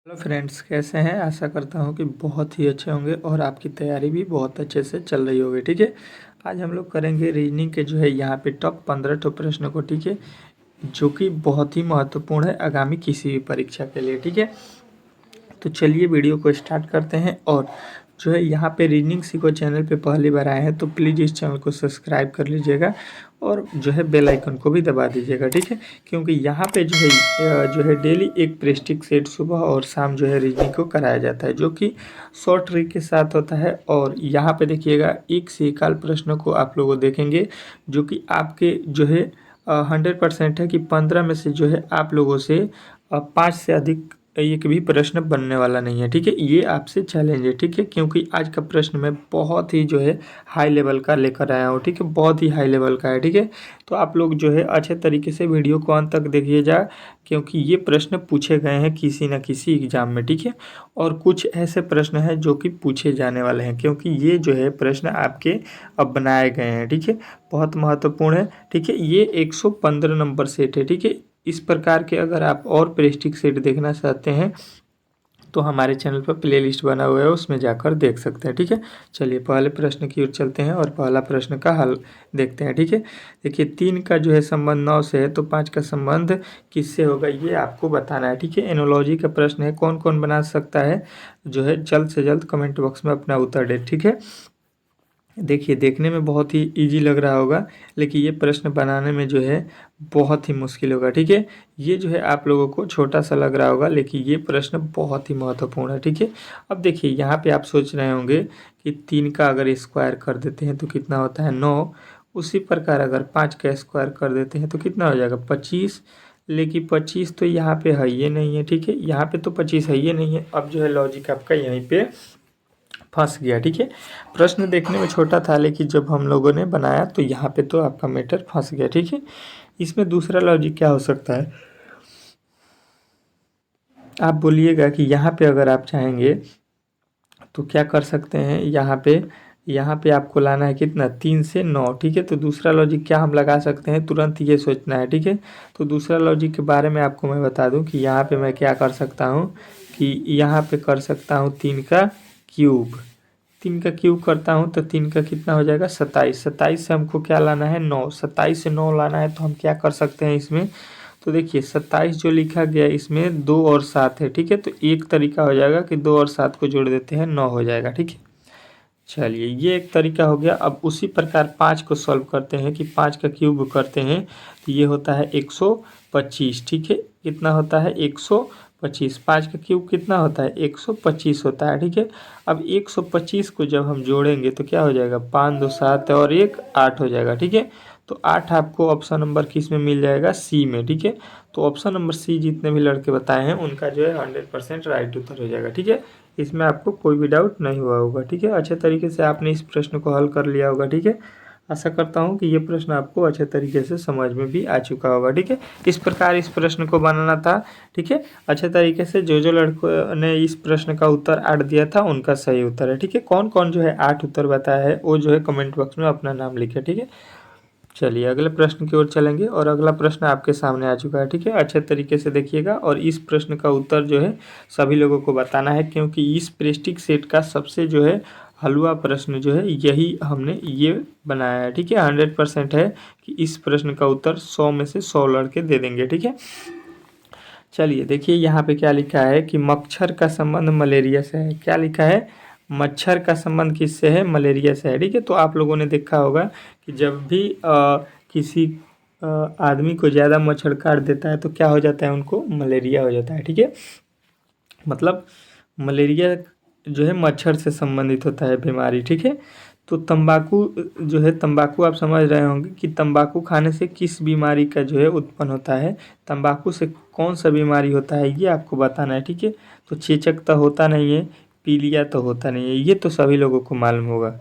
Hello friends, कैसे हैं। आशा करता हूं कि बहुत ही अच्छे होंगे और आपकी तैयारी भी बहुत अच्छे से चल रही होगी। ठीक है, आज हम लोग करेंगे रीजनिंग के जो है यहाँ पे टॉप 15 ठो प्रश्न को। ठीक है, जो कि बहुत ही महत्वपूर्ण है आगामी किसी भी परीक्षा के लिए। ठीक है, तो चलिए वीडियो को स्टार्ट करते हैं। और जो है यहाँ पे रीजनिंग सीखो चैनल पे पहली बार आए हैं तो प्लीज़ इस चैनल को सब्सक्राइब कर लीजिएगा और जो है बेल आइकन को भी दबा दीजिएगा। ठीक है, क्योंकि यहाँ पे जो है डेली एक प्रेस्टिक सेट सुबह और शाम जो है रीजनिंग को कराया जाता है, जो कि शॉर्ट ट्रिक के साथ होता है। और यहाँ पे देखिएगा एक से एकाल प्रश्नों को आप लोग देखेंगे, जो कि आपके जो है 100% है कि 15 में से जो है आप लोगों से 5 से अधिक एक भी प्रश्न बनने वाला नहीं है। ठीक है, ये आपसे चैलेंज है। ठीक है, क्योंकि आज का प्रश्न मैं बहुत ही जो है हाई लेवल का लेकर आया हूँ। ठीक है, बहुत ही हाई लेवल का है। ठीक है, तो आप लोग जो है अच्छे तरीके से वीडियो को अंत तक देखिएगा, क्योंकि ये प्रश्न पूछे गए हैं किसी न किसी एग्जाम में। ठीक है, और कुछ ऐसे प्रश्न हैं जो कि पूछे जाने वाले हैं, क्योंकि ये जो है प्रश्न आपके अब बनाए गए हैं। ठीक है, बहुत महत्वपूर्ण है। ठीक है, ये 115 नंबर सेट है। ठीक है, इस प्रकार के अगर आप और प्रेस्टिक सेट देखना चाहते हैं तो हमारे चैनल पर प्लेलिस्ट बना हुआ है, उसमें जाकर देख सकते हैं। ठीक है, चलिए पहले प्रश्न की ओर चलते हैं और पहला प्रश्न का हल देखते हैं। ठीक है, देखिए 3 का जो है संबंध 9 से है, तो 5 का संबंध किससे होगा ये आपको बताना है। ठीक है, एनोलॉजी का प्रश्न है, कौन कौन बना सकता है जो है जल्द से जल्द कमेंट बॉक्स में अपना उत्तर दे। ठीक है, देखिए देखने में बहुत ही इजी लग रहा होगा, लेकिन ये प्रश्न बनाने में जो है बहुत ही मुश्किल होगा। ठीक है, ये जो है आप लोगों को छोटा सा लग रहा होगा, लेकिन ये प्रश्न बहुत ही महत्वपूर्ण है। ठीक है, अब देखिए यहाँ पे आप सोच रहे होंगे कि 3 का अगर स्क्वायर कर देते हैं तो कितना होता है 9। उसी प्रकार अगर 5 का स्क्वायर कर देते हैं तो कितना हो जाएगा 25। लेकिन 25 तो यहाँ पे है ये नहीं है। ठीक है, यहाँ पे तो 25 है ये नहीं है। अब जो है लॉजिक आपका यहीं पे फंस गया। ठीक है, प्रश्न देखने में छोटा था, लेकिन जब हम लोगों ने बनाया तो यहाँ पे तो आपका मैटर फंस गया। ठीक है, इसमें दूसरा लॉजिक क्या हो सकता है, आप बोलिएगा कि यहाँ पे अगर आप चाहेंगे तो क्या कर सकते हैं। यहाँ पे आपको लाना है कितना 3 से 9। ठीक है, तो दूसरा लॉजिक क्या हम लगा सकते हैं, तुरंत ये सोचना है। ठीक है, तो दूसरा लॉजिक के बारे में आपको मैं बता दूं कि यहाँ पे मैं क्या कर सकता हूँ कि यहाँ पे कर सकता हूँ 3 का क्यूब। 3 का क्यूब करता हूँ तो 3 का कितना हो जाएगा 27। 27 से हमको क्या लाना है 9। 27 से 9 लाना है, तो हम क्या कर सकते हैं इसमें, तो देखिए 27 जो लिखा गया इसमें 2 और 7 है। ठीक है, तो एक तरीका हो जाएगा कि 2 और 7 को जोड़ देते हैं 9 हो जाएगा। ठीक है, चलिए ये एक तरीका हो गया। अब उसी प्रकार 5 को सॉल्व करते हैं कि 5 का क्यूब करते हैं तो ये होता है 125। ठीक है, कितना होता है 125। 5 का क्यूब कितना होता है 125 होता है। ठीक है, अब 125 को जब हम जोड़ेंगे तो क्या हो जाएगा 5 2 7 और 1 8 हो जाएगा। ठीक है, तो 8 आपको ऑप्शन नंबर किस में मिल जाएगा, सी में। ठीक है, तो ऑप्शन नंबर सी जितने भी लड़के बताए हैं उनका जो है 100% राइट उत्तर हो जाएगा। ठीक है, इसमें आपको कोई भी डाउट नहीं हुआ होगा। ठीक है, अच्छे तरीके से आपने इस प्रश्न को हल कर लिया होगा। ठीक है, आशा करता हूँ कि ये प्रश्न आपको अच्छे तरीके से समझ में भी आ चुका होगा। ठीक है, इस प्रकार इस प्रश्न को बनाना था। ठीक है, अच्छे तरीके से जो जो लड़कों ने इस प्रश्न का उत्तर 8 दिया था उनका सही उत्तर है। ठीक है, कौन कौन जो है 8 उत्तर बताया है वो जो है कमेंट बॉक्स में अपना नाम लिखे। ठीक है, चलिए अगले प्रश्न की ओर चलेंगे और अगला प्रश्न आपके सामने आ चुका है। ठीक है, अच्छे तरीके से देखिएगा और इस प्रश्न का उत्तर जो है सभी लोगों को बताना है, क्योंकि इस प्रेस्टिक सेट का सबसे जो है हलवा प्रश्न जो है यही हमने ये बनाया है। ठीक है, 100% है कि इस प्रश्न का उत्तर 100 में से 100 लड़के दे देंगे। ठीक है, चलिए देखिए यहाँ पे क्या लिखा है कि मच्छर का संबंध मलेरिया से है। क्या लिखा है, मच्छर का संबंध किससे है, मलेरिया से है। ठीक है, तो आप लोगों ने देखा होगा कि जब भी किसी आदमी को ज़्यादा मच्छर काट देता है तो क्या हो जाता है, उनको मलेरिया हो जाता है। ठीक है, मतलब मलेरिया जो है मच्छर से संबंधित होता है बीमारी। ठीक है, तो तंबाकू जो है, तंबाकू आप समझ रहे होंगे कि तंबाकू खाने से किस बीमारी का जो है उत्पन्न होता है, तंबाकू से कौन सा बीमारी होता है ये आपको बताना है। ठीक है, तो चेचक तो होता नहीं है, पीलिया तो होता नहीं है, ये तो सभी लोगों को मालूम होगा।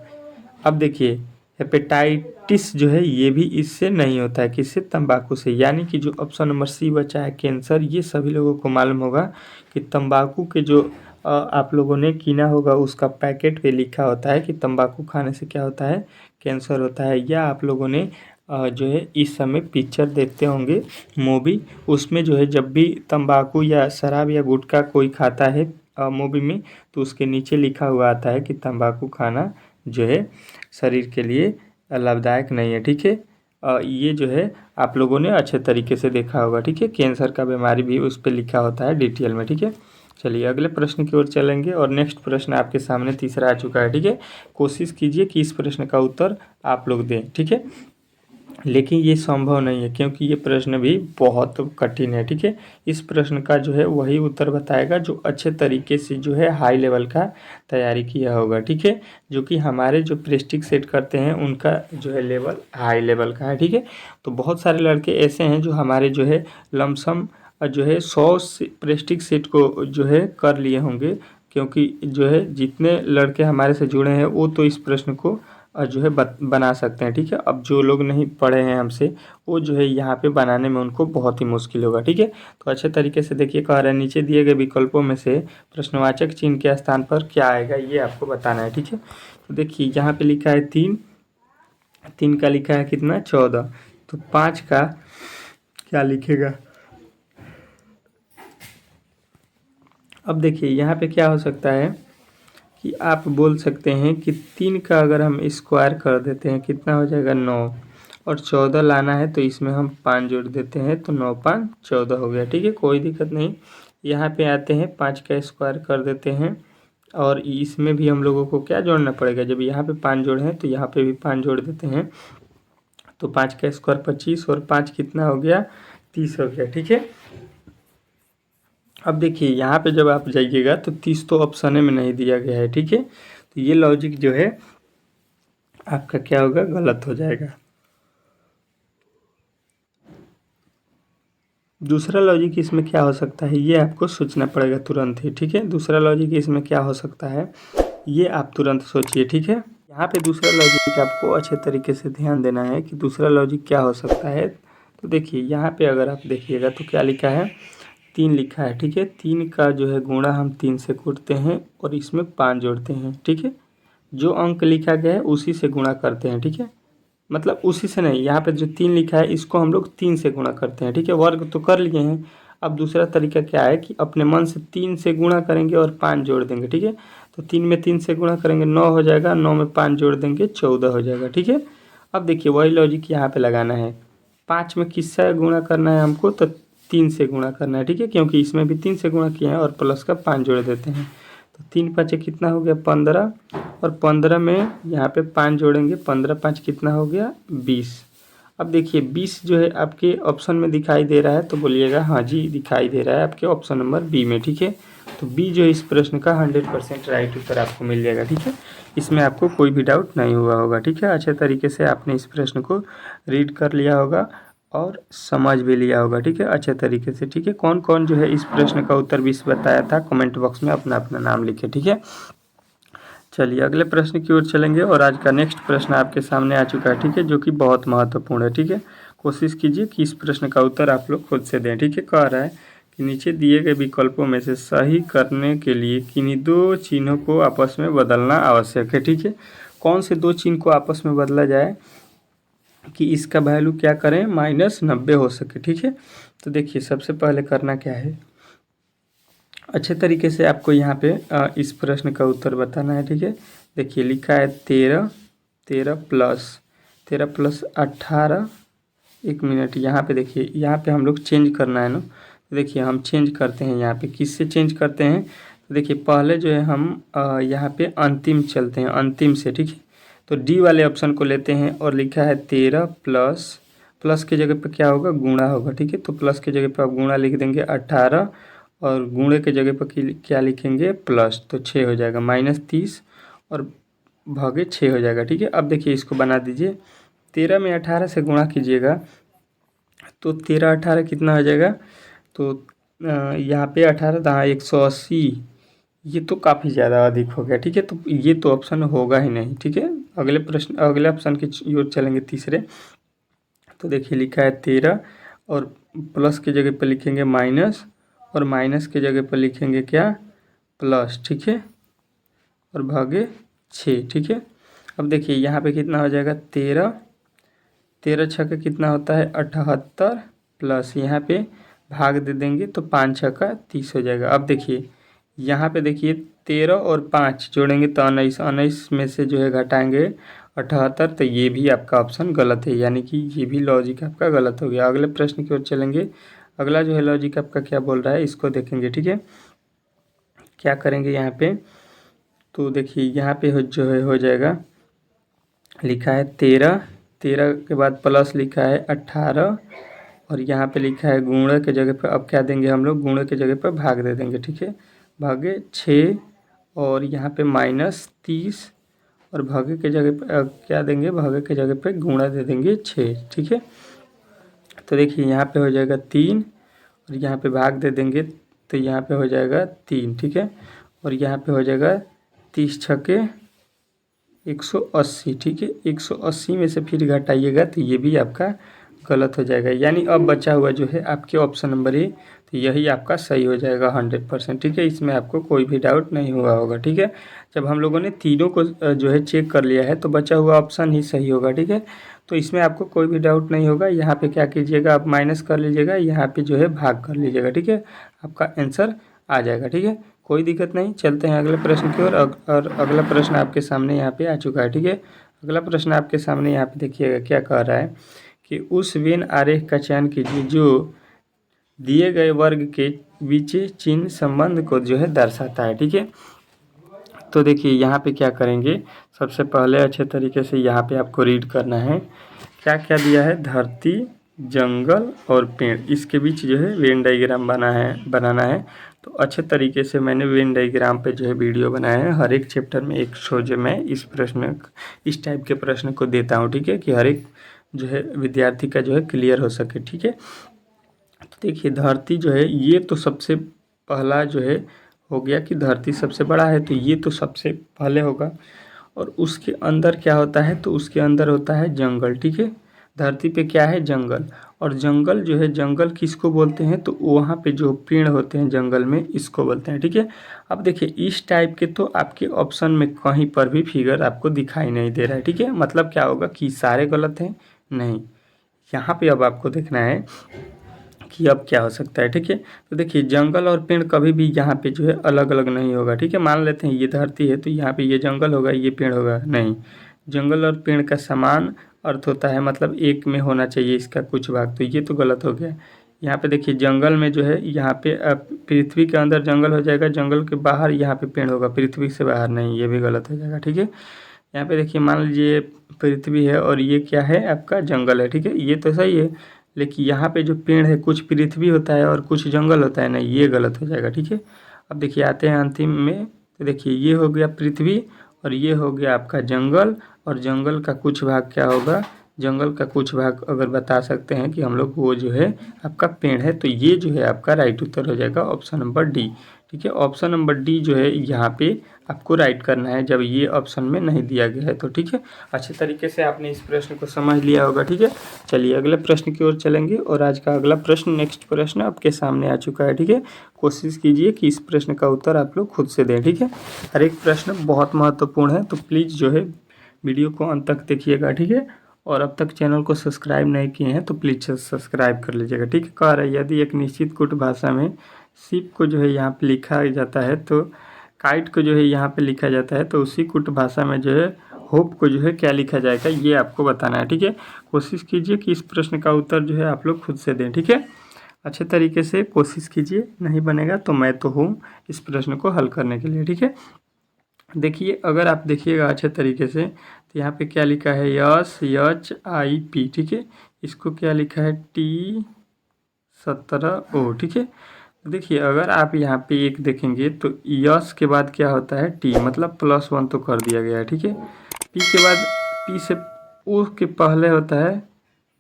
अब देखिए हेपेटाइटिस जो है ये भी इससे नहीं होता है, किससे, तंबाकू से। यानी कि जो ऑप्शन नंबर सी बचा है कैंसर, ये सभी लोगों को मालूम होगा कि तंबाकू के जो आप लोगों ने कीना होगा उसका पैकेट पे लिखा होता है कि तंबाकू खाने से क्या होता है, कैंसर होता है। या आप लोगों ने जो है इस समय पिक्चर देखते होंगे मूवी, उसमें जो है जब भी तंबाकू या शराब या गुटखा कोई खाता है मूवी में, तो उसके नीचे लिखा हुआ आता है कि तंबाकू खाना जो है शरीर के लिए लाभदायक नहीं है। ठीक है, ये जो है आप लोगों ने अच्छे तरीके से देखा होगा। ठीक है, कैंसर का बीमारी भी उस पर लिखा होता है डिटेल में। ठीक है, चलिए अगले प्रश्न की ओर चलेंगे और नेक्स्ट प्रश्न आपके सामने तीसरा आ चुका है। ठीक है, कोशिश कीजिए कि इस प्रश्न का उत्तर आप लोग दें। ठीक है, लेकिन ये संभव नहीं है क्योंकि ये प्रश्न भी बहुत कठिन है। ठीक है, इस प्रश्न का जो है वही उत्तर बताएगा जो अच्छे तरीके से जो है हाई लेवल का तैयारी किया होगा। ठीक है, जो कि हमारे जो प्रेस्टिक सेट करते हैं उनका जो है लेवल हाई लेवल का है। ठीक है, तो बहुत सारे लड़के ऐसे हैं जो हमारे जो है लमसम जो है 100 प्रेस्टिक सेट को जो है कर लिए होंगे, क्योंकि जो है जितने लड़के हमारे से जुड़े हैं वो तो इस प्रश्न को जो है बना सकते हैं। ठीक है, अब जो लोग नहीं पढ़े हैं हमसे वो जो है यहाँ पे बनाने में उनको बहुत ही मुश्किल होगा। ठीक है, तो अच्छे तरीके से देखिए, कह रहे हैं नीचे दिए गए विकल्पों में से प्रश्नवाचक चिन्ह के स्थान पर क्या आएगा, ये आपको बताना है। ठीक है, तो देखिए यहाँ पे लिखा है 3, 3 का लिखा है कितना 14, तो 5 का क्या लिखेगा। अब देखिए यहाँ पे क्या हो सकता है कि आप बोल सकते हैं कि 3 का अगर हम स्क्वायर कर देते हैं कितना हो जाएगा 9, और 14 लाना है तो इसमें हम 5 जोड़ देते हैं तो 9 5 14 हो गया। ठीक है, कोई दिक्कत नहीं। यहाँ पे आते हैं 5 का स्क्वायर कर देते हैं और इसमें भी हम लोगों को क्या जोड़ना पड़ेगा, जब यहाँ पे 5 जोड़े हैं तो यहाँ पे भी 5 जोड़ देते हैं, तो 5 का स्क्वायर 25 और 5 कितना हो गया 30 हो गया। ठीक है, अब देखिए यहाँ पे जब आप जाइएगा तो 30 तो ऑप्शन में नहीं दिया गया है। ठीक है, तो ये लॉजिक जो है आपका क्या होगा, गलत हो जाएगा। दूसरा लॉजिक इसमें क्या हो सकता है ये आपको सोचना पड़ेगा तुरंत ही। ठीक है, दूसरा लॉजिक इसमें क्या हो सकता है ये आप तुरंत सोचिए। ठीक है, यहाँ पे दूसरा लॉजिक आपको अच्छे तरीके से ध्यान देना है कि दूसरा लॉजिक क्या हो सकता है। तो देखिए यहाँ पे अगर आप देखिएगा तो क्या लिखा है, 3 लिखा है। ठीक है, 3 का जो है गुणा हम 3 से कूटते हैं और इसमें 5 जोड़ते हैं। ठीक है, जो अंक लिखा गया है उसी से गुणा करते हैं। ठीक है, मतलब उसी से नहीं, यहाँ पे जो 3 लिखा है इसको हम लोग 3 से गुणा करते हैं। ठीक है, वर्ग तो कर लिए हैं। अब दूसरा तरीका क्या है कि अपने मन से 3 से गुणा करेंगे और 5 जोड़ देंगे। ठीक है, तो 3 में 3 से गुणा करेंगे 9 हो जाएगा, 9 में 5 जोड़ देंगे 14 हो जाएगा। ठीक है, अब देखिए वही लॉजिक यहाँ पे लगाना है। 5 में किससे गुणा करना है हमको, तो 3 से गुणा करना है। ठीक है, क्योंकि इसमें भी 3 से गुणा किया है और प्लस का 5 जोड़ देते हैं, तो 3 5 कितना हो गया 15, और 15 में यहाँ पे 5 जोड़ेंगे, 15 5 कितना हो गया 20। अब देखिए 20 जो है आपके ऑप्शन में दिखाई दे रहा है तो बोलिएगा हाँ जी दिखाई दे रहा है आपके ऑप्शन नंबर बी में। ठीक है, तो बी जो इस प्रश्न का 100% राइट उत्तर आपको मिल जाएगा। ठीक है, इसमें आपको कोई भी डाउट नहीं हुआ होगा। ठीक है, अच्छे तरीके से आपने इस प्रश्न को रीड कर लिया होगा और समझ भी लिया होगा। ठीक है, अच्छे तरीके से। ठीक है, कौन कौन जो है इस प्रश्न का उत्तर भी बताया था कमेंट बॉक्स में अपना अपना नाम लिखे। ठीक है, चलिए अगले प्रश्न की ओर चलेंगे और आज का नेक्स्ट प्रश्न आपके सामने आ चुका है। ठीक है, जो कि बहुत महत्वपूर्ण है। ठीक है, कोशिश कीजिए कि इस प्रश्न का उत्तर आप लोग खुद से दें। ठीक है, कह रहा है कि नीचे दिए गए विकल्पों में से सही करने के लिए किन्हीं 2 चिन्हों को आपस में बदलना आवश्यक है। ठीक है, कौन से 2 चिन्ह को आपस में बदला जाए कि इसका वैल्यू क्या करें -90 हो सके। ठीक है, तो देखिए सबसे पहले करना क्या है, अच्छे तरीके से आपको यहाँ पे इस प्रश्न का उत्तर बताना है। ठीक है, देखिए लिखा है 13, 13 प्लस 18, 1 मिनट यहाँ पे देखिए, यहाँ पे हम लोग चेंज करना है ना, तो देखिए हम चेंज करते हैं यहाँ पे, किससे चेंज करते हैं, तो देखिए पहले जो है हम यहाँ पे अंतिम चलते हैं, अंतिम से। ठीक है, तो डी वाले ऑप्शन को लेते हैं और लिखा है 13 प्लस, प्लस के जगह पे क्या होगा गुणा होगा। ठीक है, तो प्लस के जगह पे आप गुणा लिख देंगे 18 और गुणे के जगह पर क्या लिखेंगे प्लस, तो 6 हो जाएगा, -30 और भागे 6 हो जाएगा। ठीक है, अब देखिए इसको बना दीजिए, 13 में 18 से गुणा कीजिएगा तो 13 18 कितना हो जाएगा, तो यहाँ पे 18 दहाँ 180, ये तो काफ़ी ज़्यादा अधिक हो गया। ठीक है, तो ये तो ऑप्शन होगा ही नहीं। ठीक है, अगले प्रश्न अगले ऑप्शन की ओर चलेंगे तीसरे, तो देखिए लिखा है 13 और प्लस की जगह पर लिखेंगे माइनस और माइनस के जगह पर लिखेंगे क्या प्लस। ठीक है, और भागे 6। ठीक है, अब देखिए यहाँ पे कितना हो जाएगा 13 13 छक्के कितना होता है 78 प्लस यहाँ पे भाग दे देंगे तो 5 छक्का 30 हो जाएगा। अब देखिए यहाँ पे देखिए 13 और 5 जोड़ेंगे तो 19, 19 में से जो है घटाएंगे 78, तो ये भी आपका ऑप्शन गलत है, यानी कि ये भी लॉजिक आपका गलत हो गया। अगले प्रश्न की ओर चलेंगे। अगला जो है लॉजिक आपका क्या बोल रहा है इसको देखेंगे, ठीक है। क्या करेंगे यहाँ पे, तो देखिए यहाँ पे जो है हो जाएगा, लिखा है 13, 13 के बाद प्लस लिखा है 18 और यहाँ पे लिखा है गुणे के जगह पर, अब क्या देंगे हम लोग, गुणे के जगह पर भाग दे देंगे, ठीक है। भागे 6 और यहाँ पे -30 और भागे के जगह पर क्या देंगे, भागे के जगह पे गुणा दे देंगे 6, ठीक है। तो देखिए यहाँ पे हो जाएगा 3 और यहाँ पे भाग दे देंगे तो यहाँ पे हो जाएगा 3, ठीक है। और यहाँ पे हो जाएगा 30 छक्के 180, ठीक है। 180 में से फिर घटाइएगा तो ये भी आपका गलत हो जाएगा, यानी अब बचा हुआ जो है आपके ऑप्शन नंबर ए, तो यही आपका सही हो जाएगा 100%, ठीक है। इसमें आपको कोई भी डाउट नहीं हुआ होगा, ठीक है। जब हम लोगों ने तीनों को जो है चेक कर लिया है तो बचा हुआ ऑप्शन ही सही होगा, ठीक है। तो इसमें आपको कोई भी डाउट नहीं होगा। यहाँ पे क्या कीजिएगा, आप माइनस कर लीजिएगा, यहाँ पे जो है भाग कर लीजिएगा, ठीक है। आपका आंसर आ जाएगा, ठीक है। कोई दिक्कत नहीं। चलते हैं अगले प्रश्न की ओर। और अगला प्रश्न आपके सामने यहाँ पे आ चुका है, ठीक है। अगला प्रश्न आपके सामने यहाँ पे देखिएगा क्या कह रहा है कि उस वेन आरेख का चयन कीजिए जो दिए गए वर्ग के बीच चिन्ह संबंध को जो है दर्शाता है, ठीक है। तो देखिए यहाँ पे क्या करेंगे, सबसे पहले अच्छे तरीके से यहाँ पे आपको रीड करना है क्या क्या दिया है। धरती, जंगल और पेड़, इसके बीच जो है वेन डायग्राम बनाना है। तो अच्छे तरीके से मैंने वेन डायग्राम पे जो है वीडियो बनाया है। हर एक चैप्टर में एक शो जो मैं इस टाइप के प्रश्न को देता हूँ, ठीक है, कि हर एक जो है विद्यार्थी का जो है क्लियर हो सके, ठीक है। तो देखिए धरती जो है ये तो सबसे पहला जो है हो गया कि धरती सबसे बड़ा है, तो ये तो सबसे पहले होगा। और उसके अंदर क्या होता है, तो उसके अंदर होता है जंगल, ठीक है। धरती पे क्या है, जंगल। और जंगल जो है, जंगल किसको बोलते हैं, तो वहाँ पे जो पेड़ होते हैं जंगल में इसको बोलते हैं, ठीक है। अब देखिए इस टाइप के तो आपके ऑप्शन में कहीं पर भी फिगर आपको दिखाई नहीं दे रहा है, ठीक है। मतलब क्या होगा कि सारे गलत हैं, नहीं। यहाँ पे अब आपको देखना है कि अब क्या हो सकता है, ठीक है। तो देखिए जंगल और पेड़ कभी भी यहाँ पे जो है अलग अलग नहीं होगा, ठीक है। मान लेते हैं ये धरती है तो यहाँ पे ये जंगल होगा, ये पेड़ होगा, नहीं। जंगल और पेड़ का समान अर्थ होता है, मतलब एक में होना चाहिए इसका कुछ भाग, तो ये तो गलत हो गया। यहाँ पे देखिए जंगल में जो है, यहाँ पे पृथ्वी के अंदर जंगल हो जाएगा, जंगल के बाहर यहाँ पे पेड़ होगा, पृथ्वी से बाहर नहीं, ये भी गलत हो जाएगा, ठीक है। यहाँ पे देखिए मान लीजिए पृथ्वी है और ये क्या है आपका जंगल है, ठीक है, ये तो सही है। लेकिन यहाँ पे जो पेड़ है कुछ पृथ्वी होता है और कुछ जंगल होता है, नहीं, ये गलत हो जाएगा, ठीक है। अब देखिए आते हैं अंतिम में, तो देखिए ये हो गया पृथ्वी और ये हो गया आपका जंगल। और जंगल का कुछ भाग क्या होगा, जंगल का कुछ भाग अगर बता सकते हैं कि हम लोग, वो जो है आपका पेड़ है, तो ये जो है आपका राइट उत्तर हो जाएगा ऑप्शन नंबर डी, ठीक है। ऑप्शन नंबर डी जो है यहाँ पे आपको राइट करना है जब ये ऑप्शन में नहीं दिया गया है तो, ठीक है। अच्छे तरीके से आपने इस प्रश्न को समझ लिया होगा, ठीक है। चलिए अगले प्रश्न की ओर चलेंगे। और आज का अगला प्रश्न, नेक्स्ट प्रश्न आपके सामने आ चुका है, ठीक है। कोशिश कीजिए कि इस प्रश्न का उत्तर आप लोग खुद से दें, ठीक है। हर एक प्रश्न बहुत महत्वपूर्ण है, तो प्लीज़ जो है वीडियो को अंत तक देखिएगा, ठीक है। और अब तक चैनल को सब्सक्राइब नहीं किए हैं तो प्लीज़ सब्सक्राइब कर लीजिएगा, ठीक है। कह रहा है यदि एक निश्चित कुट भाषा में शिप को जो है यहाँ पे लिखा जाता है, तो काइट को जो है यहाँ पे लिखा जाता है, तो उसी कुट भाषा में जो है होप को जो है क्या लिखा जाएगा, ये आपको बताना है, ठीक है। कोशिश कीजिए कि इस प्रश्न का उत्तर जो है आप लोग खुद से दें, ठीक है। अच्छे तरीके से कोशिश कीजिए, नहीं बनेगा तो मैं तो हूँ इस प्रश्न को हल करने के लिए, ठीक है। देखिए अगर आप देखिएगा अच्छे तरीके से, तो यहाँ पे क्या लिखा है, SHIP, ठीक है। इसको क्या लिखा है, T17O, ठीक है। देखिए अगर आप यहाँ पे एक देखेंगे तो यस के बाद क्या होता है, टी, मतलब +1 तो कर दिया गया है, ठीक है। पी के बाद, पी से ओ के पहले होता है,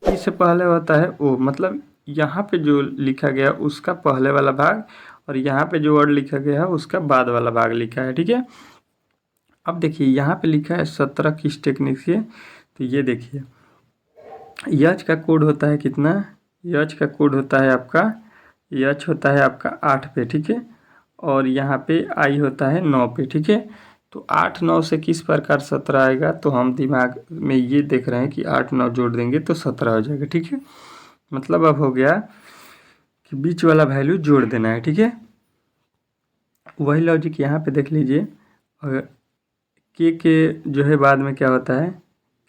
पी से पहले होता है ओ, मतलब यहाँ पे जो लिखा गया उसका पहले वाला भाग और यहाँ पे जो वर्ड लिखा गया है उसका बाद वाला भाग लिखा है, ठीक है। अब देखिए यहाँ पे लिखा है 17 किस टेक्निक से, तो ये देखिए यच का कोड होता है कितना, यच का कोड होता है आपका, यच होता है आपका 8 पे, ठीक है। और यहाँ पे आई होता है 9 पे, ठीक है। तो 8 9 से किस प्रकार 17 आएगा, तो हम दिमाग में ये देख रहे हैं कि 8 9 जोड़ देंगे तो 17 हो जाएगा। ठीक है, मतलब अब हो गया कि बीच वाला वैल्यू जोड़ देना है। ठीक है, वही लॉजिक यहाँ पे देख लीजिए। और के जो है बाद में क्या होता है,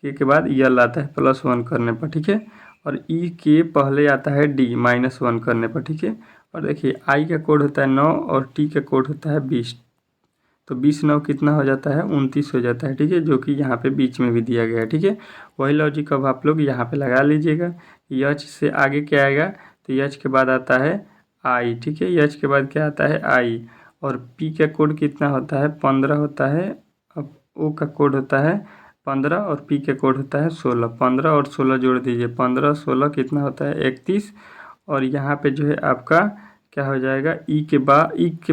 के बाद यल आता है +1 करने पर। ठीक है, और ई के पहले आता है डी -1 करने पर। ठीक है, और देखिए आई का कोड होता है 9 और टी का कोड होता है 20, तो 20 9 कितना हो जाता है, 29 हो जाता है। ठीक है, जो कि यहाँ पे बीच में भी दिया गया है। ठीक है, वही लॉजिक अब आप लोग यहाँ पे लगा लीजिएगा। यच से आगे क्या आएगा, तो यच के बाद आता है आई। ठीक है, यच के बाद क्या आता है, आई। और पी का कोड कितना होता है, 15 होता है। अब ओ का कोड होता है 15 और पी का कोड होता है 16। 15 और 16 जोड़ दीजिए, 15 16 कितना होता है, 31। और यहाँ पे जो है आपका क्या हो जाएगा, ई के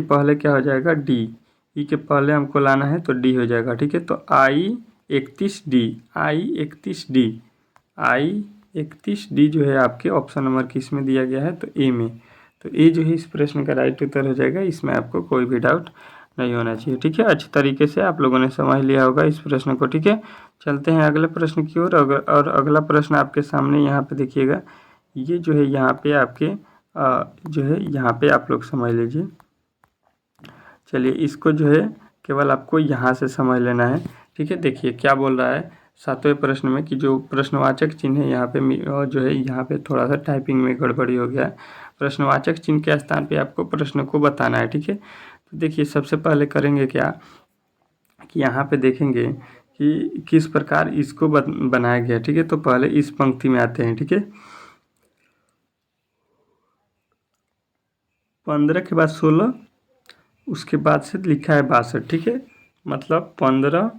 पहले क्या हो जाएगा, डी। ई के पहले हमको लाना है तो डी हो जाएगा। ठीक है, तो आई 31 डी, आई 31 डी, आई 31 डी जो है आपके ऑप्शन नंबर किस में दिया गया है, तो ए में। तो ए जो है इस प्रश्न का राइट उत्तर हो जाएगा, इसमें आपको कोई भी डाउट नहीं होना चाहिए। ठीक है, अच्छे तरीके से आप लोगों ने समझ लिया होगा इस प्रश्न को। ठीक है, चलते हैं अगले प्रश्न की ओर। और अगला प्रश्न आपके सामने यहाँ पे देखिएगा, ये जो है यहाँ पे आपके जो है यहाँ पे आप लोग समझ लीजिए। चलिए इसको जो है केवल आपको यहाँ से समझ लेना है। ठीक है, देखिए क्या बोल रहा है 7वें प्रश्न में कि जो प्रश्नवाचक चिन्ह है यहाँ पे जो है यहाँ पे थोड़ा सा टाइपिंग में गड़बड़ी हो गया है। प्रश्नवाचक चिन्ह के स्थान पे आपको प्रश्न को बताना है। ठीक है, तो देखिए सबसे पहले करेंगे क्या कि यहाँ पे देखेंगे कि किस प्रकार इसको बनाया गया। ठीक है, तो पहले इस पंक्ति में आते हैं। ठीक है, 15 के बाद 16, उसके बाद से लिखा है 62। ठीक है, मतलब 15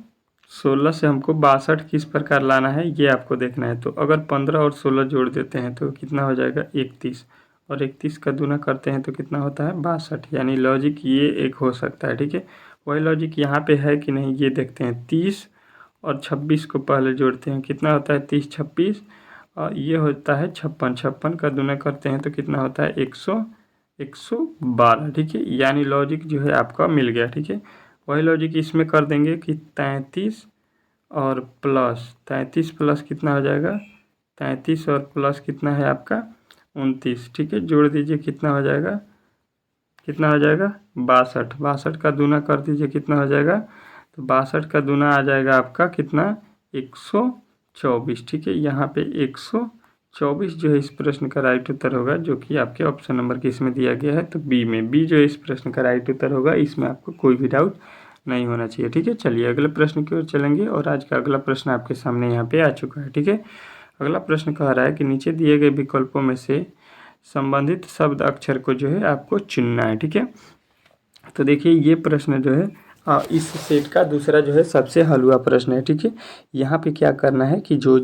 16 से हमको 62 किस प्रकार लाना है ये आपको देखना है। तो अगर 15 और 16 जोड़ देते हैं तो कितना हो जाएगा, 31, और 31 का दूना करते हैं तो कितना होता है, 62। यानी लॉजिक ये एक हो सकता है। ठीक है, वही लॉजिक यहाँ पे है कि नहीं ये देखते हैं। 30 और 26 को पहले जोड़ते हैं, कितना होता है, 30 26, और ये होता है 56। 56 का दूना करते हैं तो कितना होता है, 112। ठीक है, यानी लॉजिक जो है आपका मिल गया। ठीक है, वही लॉजिक इसमें कर देंगे कि 33 और प्लस 33 प्लस कितना हो जाएगा, 33 और प्लस कितना है आपका 29। ठीक है, जोड़ दीजिए कितना हो जाएगा, 62। 62 का दूना कर दीजिए कितना हो जाएगा, तो 62 का दूना आ जाएगा आपका कितना, 124। ठीक है, यहाँ पे 124 जो है इस प्रश्न का राइट उत्तर होगा, जो कि आपके ऑप्शन नंबर किस में दिया गया है, तो बी में। बी जो है इस प्रश्न का राइट उत्तर होगा, इसमें आपको कोई भी डाउट नहीं होना चाहिए। ठीक है, चलिए अगले प्रश्न की ओर चलेंगे। और आज का अगला प्रश्न आपके सामने यहाँ पे आ चुका है। ठीक है, अगला प्रश्न कह रहा है कि नीचे दिए गए विकल्पों में से संबंधित शब्द अक्षर को जो है आपको चुनना है। ठीक है, तो देखिए ये प्रश्न जो है इस सेट का दूसरा जो है सबसे हलवा प्रश्न है। ठीक है, यहाँ पे क्या करना है कि जो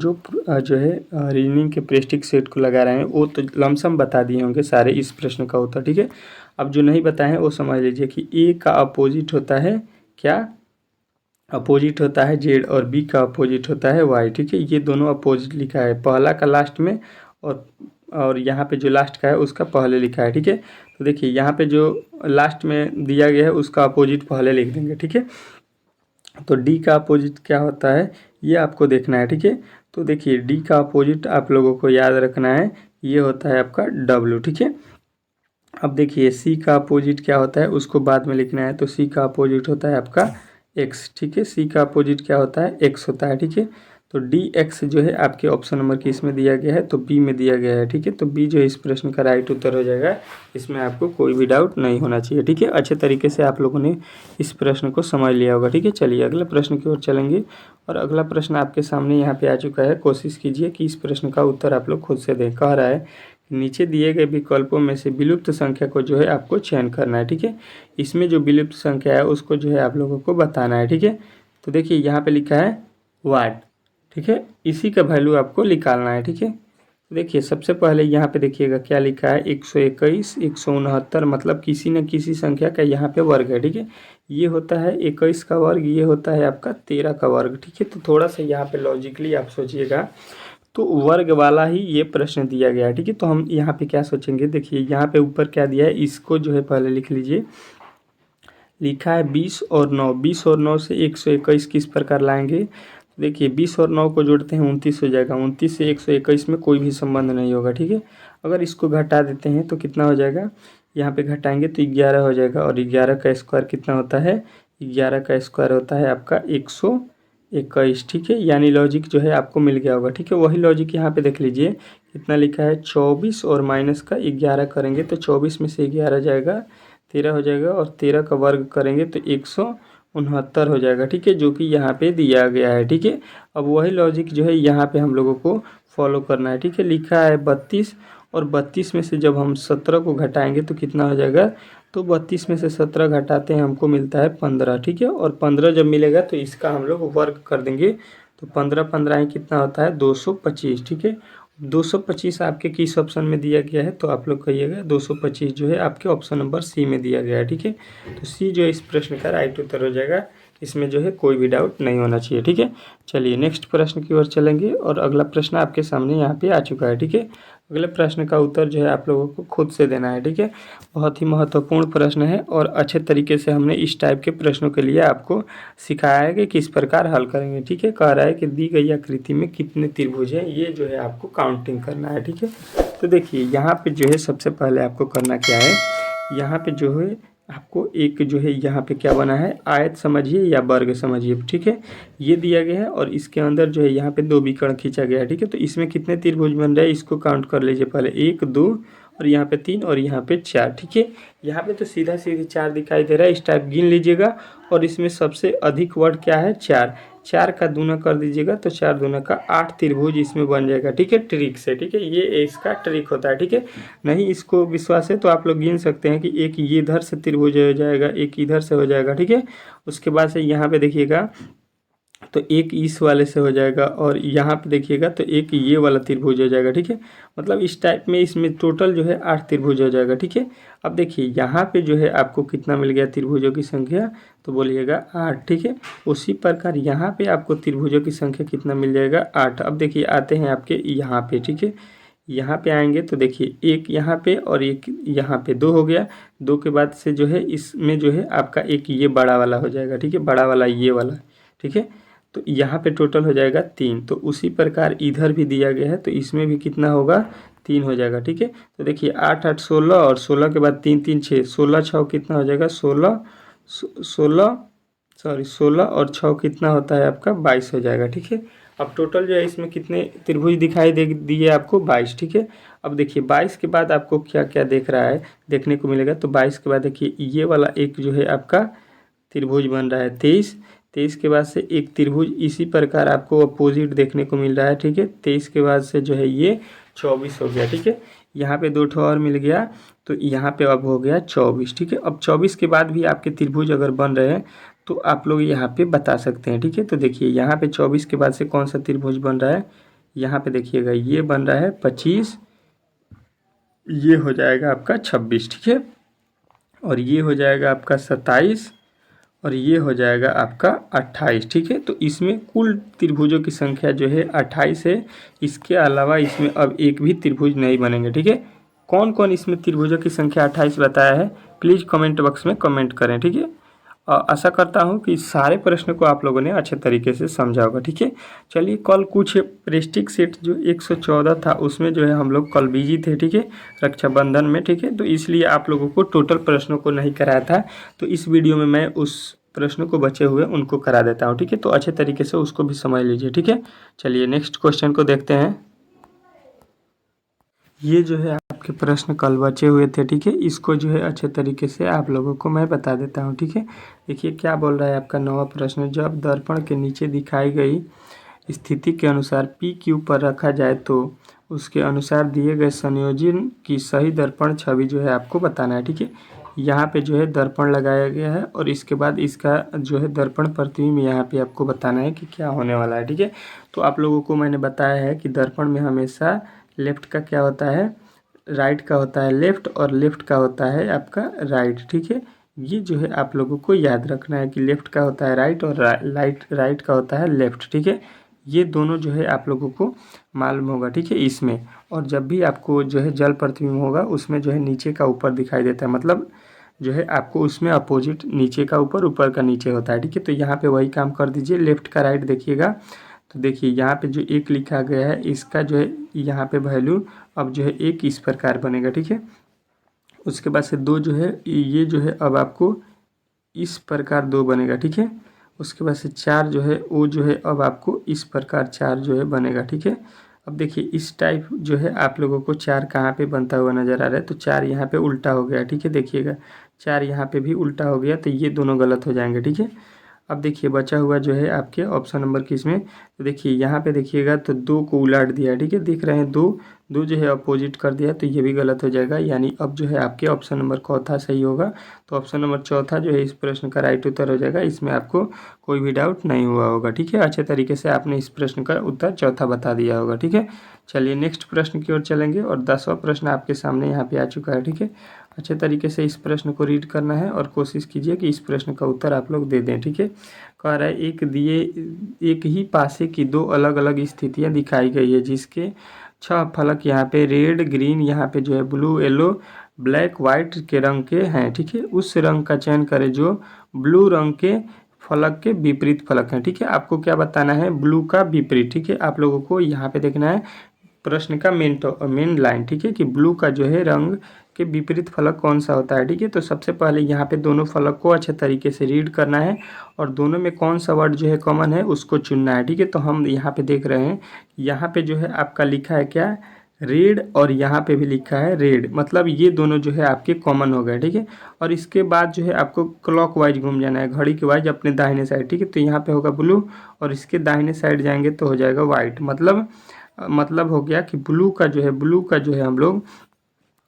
है रीजनिंग के प्रेस्टिक सेट को लगा रहे हैं वो तो लमसम बता दिए होंगे सारे इस प्रश्न का उत्तर। ठीक है, अब जो नहीं बताए हैं वो समझ लीजिए कि ए का अपोजिट होता है क्या, अपोजिट होता है जेड, और बी का अपोजिट होता है वाई। ठीक है, ये दोनों अपोजिट लिखा है, पहला का लास्ट में और यहाँ पे जो लास्ट का है उसका पहले लिखा है। ठीक है, तो देखिए यहाँ पे जो लास्ट में दिया गया है उसका अपोजिट पहले लिख देंगे। ठीक है, तो डी का अपोजिट क्या होता है ये आपको देखना है। ठीक है, तो देखिए डी का अपोजिट आप लोगों को याद रखना है, ये होता है आपका डब्ल्यू। ठीक है, अब देखिए सी का अपोजिट क्या होता है उसको बाद में लिखना है, तो सी का अपोजिट होता है आपका एक्स। ठीक है, सी का अपोजिट क्या होता है, एक्स होता है। ठीक है, तो डी एक्स जो है आपके ऑप्शन नंबर किस में दिया गया है, तो बी में दिया गया है। ठीक है, तो बी जो है इस प्रश्न का राइट उत्तर हो जाएगा, इसमें आपको कोई भी डाउट नहीं होना चाहिए। ठीक है, अच्छे तरीके से आप लोगों ने इस प्रश्न को समझ लिया होगा। ठीक है, चलिए अगले प्रश्न की ओर चलेंगे। और अगला प्रश्न आपके सामने यहाँ पे आ चुका है, कोशिश कीजिए कि इस प्रश्न का उत्तर आप लोग खुद से दें। कह रहा है नीचे दिए गए विकल्पों में से विलुप्त संख्या को जो है आपको चयन करना है। ठीक है, इसमें जो विलुप्त संख्या है उसको जो है आप लोगों को बताना है। ठीक है, तो देखिए यहाँ पे लिखा है वाट। ठीक है, इसी का वैल्यू आपको निकालना है। ठीक है, तो देखिए सबसे पहले यहाँ पे देखिएगा क्या लिखा है, 121 169, मतलब किसी न किसी संख्या का यहाँ पे वर्ग है। ठीक है, ये होता है 21 का वर्ग, ये होता है आपका 13 का वर्ग। ठीक है, तो थोड़ा सा यहाँ पे लॉजिकली आप सोचिएगा, तो वर्ग वाला ही ये प्रश्न दिया गया है। ठीक है, तो हम यहाँ पे क्या सोचेंगे, देखिए यहाँ पे ऊपर क्या दिया है, इसको जो है पहले लिख लीजिए, लिखा है 20 और 9, 20 और 9 से 121 किस प्रकार लाएंगे। देखिए 20 और 9 को जोड़ते हैं 29 हो जाएगा, 29 से 121 में कोई भी संबंध नहीं होगा, ठीक है। अगर इसको घटा देते हैं तो कितना हो जाएगा, यहाँ पे घटाएंगे तो 11 हो जाएगा, और 11 का स्क्वायर कितना होता है, 11 का स्क्वायर होता है आपका 121, ठीक है। यानी लॉजिक जो है आपको मिल गया होगा, ठीक है। वही लॉजिक यहाँ पे देख लीजिए कितना लिखा है, 24 और माइनस का 11 करेंगे तो 24 में से 11 जाएगा 13 हो जाएगा, और 13 का वर्ग करेंगे तो 169 हो जाएगा, ठीक है, जो कि यहाँ पे दिया गया है, ठीक है। अब वही लॉजिक जो है यहाँ पे हम लोगों को फॉलो करना है, ठीक है। लिखा है 32, और 32 में से जब हम 17 को घटाएंगे तो कितना हो जाएगा, तो 32 में से 17 घटाते हैं हमको मिलता है 15, ठीक है। और 15 जब मिलेगा तो इसका हम लोग वर्ग कर देंगे, तो 15 15 ही कितना होता है 225, ठीक है। 225 आपके किस ऑप्शन में दिया गया है, तो आप लोग कहिएगा 225 जो है आपके ऑप्शन नंबर सी में दिया गया है, ठीक है। तो सी जो है इस प्रश्न का राइट उत्तर हो जाएगा, इसमें जो है कोई भी डाउट नहीं होना चाहिए, ठीक है। चलिए नेक्स्ट प्रश्न की ओर चलेंगे, और अगला प्रश्न आपके सामने यहाँ पे आ चुका है, ठीक है। अगले प्रश्न का उत्तर जो है आप लोगों को खुद से देना है, ठीक है। बहुत ही महत्वपूर्ण प्रश्न है, और अच्छे तरीके से हमने इस टाइप के प्रश्नों के लिए आपको सिखाया है कि किस प्रकार हल करेंगे, ठीक है। कह रहा है कि दी गई आकृति में कितने त्रिभुज हैं, ये जो है आपको काउंटिंग करना है, ठीक है। तो देखिए यहाँ पे जो है सबसे पहले आपको करना क्या है, यहाँ पे जो है आपको एक जो है यहाँ पे क्या बना है, आयत समझिए या वर्ग समझिए, ठीक है। ये दिया गया है, और इसके अंदर जो है यहाँ पे 2 विकर्ण खींचा गया है, ठीक है। तो इसमें कितने त्रिभुज बन रहे हैं इसको काउंट कर लीजिए पहले, 1 2 और यहाँ पे 3 और यहाँ पे 4, ठीक है। यहाँ पे तो सीधा सीधी 4 दिखाई दे रहा है, इस टाइप गिन लीजिएगा, और इसमें सबसे अधिक वर्ड क्या है 4, 4 का दूना कर दीजिएगा तो 4 दूना का 8 त्रिभुज इसमें बन जाएगा, ठीक है, ट्रिक से, ठीक है। ये इसका ट्रिक होता है, ठीक है। नहीं इसको विश्वास है तो आप लोग गिन सकते हैं कि एक ये इधर से त्रिभुज हो जाएगा, एक इधर से हो जाएगा, ठीक है। उसके बाद से यहाँ पे देखिएगा तो एक इस वाले से हो जाएगा, और यहाँ पे देखिएगा तो एक ये वाला त्रिभुज हो जाएगा, ठीक है। मतलब इस टाइप में इसमें टोटल जो है 8 त्रिभुज हो जाएगा, ठीक है। अब देखिए यहाँ पे जो है आपको कितना मिल गया त्रिभुजों की संख्या, तो बोलिएगा 8, ठीक है। उसी प्रकार यहाँ पे आपको त्रिभुजों की संख्या कितना मिल जाएगा 8। अब देखिए आते हैं आपके यहाँ पे, ठीक है। यहाँ पे आएंगे तो देखिए एक यहाँ पे और एक यहाँ पे, 2 हो गया। 2 के बाद से जो है इसमें जो है आपका एक ये बड़ा वाला हो जाएगा, ठीक है, बड़ा वाला ये वाला, ठीक है। तो यहाँ पे टोटल हो जाएगा 3। तो उसी प्रकार इधर भी दिया गया है तो इसमें भी कितना होगा 3 हो जाएगा, ठीक है। तो देखिए 8 8 16, और 16 के बाद 3 3 6, 16 6 कितना हो जाएगा 16 और 6 कितना होता है आपका 22 हो जाएगा, ठीक है। अब टोटल जो है इसमें कितने त्रिभुज दिखाई दे दिए आपको 22, ठीक है। अब देखिए 22 के बाद आपको क्या क्या देख रहा है देखने को मिलेगा, तो 22 के बाद देखिए ये वाला एक जो है आपका त्रिभुज बन रहा है 23, 23 के बाद से एक त्रिभुज इसी प्रकार आपको अपोजिट देखने को मिल रहा है, ठीक है। 23 के बाद से जो है ये 24 हो गया, ठीक है। यहाँ पे 2 ठो और मिल गया, तो यहाँ पे अब हो गया 24, ठीक है। अब 24 के बाद भी आपके त्रिभुज अगर बन रहे हैं तो आप लोग यहाँ पे बता सकते हैं, ठीक है। तो देखिए यहाँ पे 24 के बाद से कौन सा त्रिभुज बन रहा है, यहाँ पे देखिएगा ये बन रहा है 25, ये हो जाएगा आपका 26, ठीक है। और ये हो जाएगा आपका 27, और ये हो जाएगा आपका 28, ठीक है। तो इसमें कुल त्रिभुजों की संख्या जो है 28 है। इसके अलावा इसमें अब एक भी त्रिभुज नहीं बनेंगे, ठीक है। कौन कौन इसमें त्रिभुजों की संख्या 28 बताया है प्लीज़ कमेंट बॉक्स में कमेंट करें, ठीक है। आशा करता हूँ कि सारे प्रश्न को आप लोगों ने अच्छे तरीके से समझा होगा, ठीक है। चलिए कल कुछ प्रेस्टिक सेट जो 114 था उसमें जो है हम लोग कल बिजी थे, ठीक है, रक्षाबंधन में, ठीक है। तो इसलिए आप लोगों को टोटल प्रश्नों को नहीं कराया था, तो इस वीडियो में मैं उस प्रश्नों को बचे हुए उनको करा देता हूँ, ठीक है। तो अच्छे तरीके से उसको भी समझ लीजिए, ठीक है। चलिए नेक्स्ट क्वेश्चन को देखते हैं। ये जो है आपके प्रश्न कल बचे हुए थे, ठीक है। इसको जो है अच्छे तरीके से आप लोगों को मैं बता देता हूँ, ठीक है। देखिए क्या बोल रहा है आपका 9वां प्रश्न, जब दर्पण के नीचे दिखाई गई स्थिति के अनुसार पी क्यू पर रखा जाए तो उसके अनुसार दिए गए संयोजन की सही दर्पण छवि जो है आपको बताना है, ठीक है। यहाँ पे जो है दर्पण लगाया गया है, और इसके बाद इसका जो है दर्पण प्रतिबिंब यहाँ पे आपको बताना है कि क्या होने वाला है, ठीक है। तो आप लोगों को मैंने बताया है कि दर्पण में हमेशा लेफ्ट का क्या होता है, राइट का होता है लेफ्ट, और लेफ्ट का होता है आपका राइट, ठीक है। ये जो है आप लोगों को याद रखना है कि लेफ्ट का होता है राइट, और राइट का होता है लेफ्ट, ठीक है। ये दोनों जो है आप लोगों को मालूम होगा, ठीक है इसमें। और जब भी आपको जो है जल प्रतिबिंब होगा उसमें जो है नीचे का ऊपर दिखाई देता है, मतलब जो है आपको उसमें अपोजिट नीचे का ऊपर, ऊपर का नीचे होता है, ठीक है। तो यहाँ पे वही काम कर दीजिए, लेफ्ट का राइट देखिएगा। तो देखिए यहाँ पे जो 1 लिखा गया है इसका जो है यहाँ पे वैल्यू अब जो है 1 इस प्रकार बनेगा, ठीक है। उसके बाद से 2 जो है ये जो है अब आपको इस प्रकार 2 बनेगा, ठीक है। उसके बाद से 4 जो है वो जो है अब आपको इस प्रकार 4 जो है बनेगा, ठीक है। अब देखिए इस टाइप जो है आप लोगों को 4 कहाँ पे बनता हुआ नज़र आ रहा है, तो 4 यहाँ पे उल्टा हो गया, ठीक है। देखिएगा 4 यहाँ पे भी उल्टा हो गया, तो ये दोनों गलत हो जाएंगे, ठीक है। अब देखिए बचा हुआ जो है आपके ऑप्शन नंबर किस में, तो देखिए यहाँ पे देखिएगा तो 2 को उलट दिया है, ठीक है। देख रहे हैं 2 2 जो है अपोजिट कर दिया, तो ये भी गलत हो जाएगा। यानी अब जो है आपके ऑप्शन नंबर चौथा सही होगा। तो ऑप्शन नंबर चौथा जो है इस प्रश्न का राइट उत्तर हो जाएगा। इसमें आपको कोई भी डाउट नहीं हुआ होगा, ठीक है। अच्छे तरीके से आपने इस प्रश्न का उत्तर चौथा बता दिया होगा, ठीक है। चलिए नेक्स्ट प्रश्न की ओर चलेंगे और 10वां प्रश्न आपके सामने यहाँ पे आ चुका है, ठीक है। अच्छे तरीके से इस प्रश्न को रीड करना है और कोशिश कीजिए कि इस प्रश्न का उत्तर आप लोग दे दें, ठीक है। कह रहा है एक ही पासे की 2 अलग अलग स्थितियाँ दिखाई गई है, जिसके 6 फलक यहाँ पे रेड ग्रीन, यहाँ पे जो है ब्लू येलो ब्लैक वाइट के रंग के हैं, ठीक है। उस रंग का चयन करें जो ब्लू रंग के फलक के विपरीत फलक हैं, ठीक है। आपको क्या बताना है, ब्लू का विपरीत, ठीक है। आप लोगों को यहाँ पे देखना है प्रश्न का मेन लाइन, ठीक है, कि ब्लू का जो है रंग के विपरीत फलक कौन सा होता है, ठीक है। तो सबसे पहले यहाँ पे दोनों फलक को अच्छे तरीके से रीड करना है और दोनों में कौन सा वर्ड जो है कॉमन है उसको चुनना है, ठीक है। तो हम यहाँ पे देख रहे हैं, यहाँ पे जो है आपका लिखा है क्या, रेड, और यहाँ पे भी लिखा है रेड, मतलब ये दोनों जो है आपके कॉमन हो गए, ठीक है। और इसके बाद जो है आपको क्लॉक वाइज घूम जाना है, घड़ी के वाइज अपने दाहिने साइड, ठीक है। तो यहाँ पे होगा ब्लू और इसके दाहिने साइड जाएंगे तो हो जाएगा वाइट। मतलब हो गया कि ब्लू का जो है हम लोग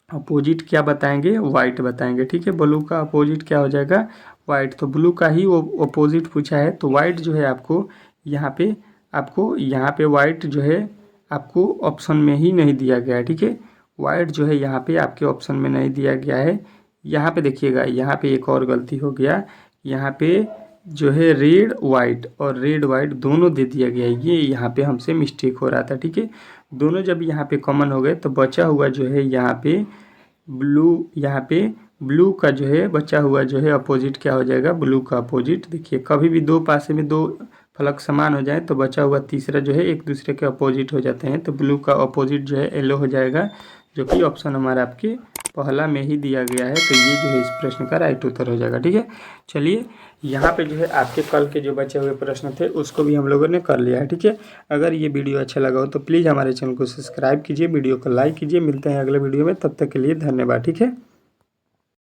अपोजिट क्या बताएंगे, वाइट बताएंगे, ठीक है। ब्लू का अपोजिट क्या हो जाएगा, वाइट। तो ब्लू का ही वो अपोजिट पूछा है, तो वाइट जो है आपको यहाँ पे वाइट जो है आपको ऑप्शन में ही नहीं दिया गया है, ठीक है। वाइट जो है यहाँ पे आपके ऑप्शन में नहीं दिया गया है। यहाँ पे देखिएगा, यहाँ पे एक और गलती हो गया, यहाँ पे जो है रेड वाइट और रेड वाइट दोनों दे दिया गया है, ये यहाँ पे हमसे मिस्टेक हो रहा था, ठीक है। दोनों जब यहाँ पे कॉमन हो गए तो बचा हुआ जो है यहाँ पे ब्लू का जो है बचा हुआ जो है अपोजिट क्या हो जाएगा, ब्लू का अपोजिट। देखिए कभी भी 2 पासे में 2 फलक समान हो जाए तो बचा हुआ तीसरा जो है एक दूसरे के अपोजिट हो जाते हैं, तो ब्लू का अपोजिट जो है येलो हो जाएगा, जो कि ऑप्शन हमारा आपके पहला में ही दिया गया है। तो ये जो है इस प्रश्न का राइट उत्तर हो जाएगा, ठीक है। चलिए यहाँ पे जो है आपके कल के जो बचे हुए प्रश्न थे उसको भी हम लोगों ने कर लिया है, ठीक है। अगर ये वीडियो अच्छा लगा हो तो प्लीज़ हमारे चैनल को सब्सक्राइब कीजिए, वीडियो को लाइक कीजिए। मिलते हैं अगले वीडियो में, तब तक के लिए धन्यवाद, ठीक है।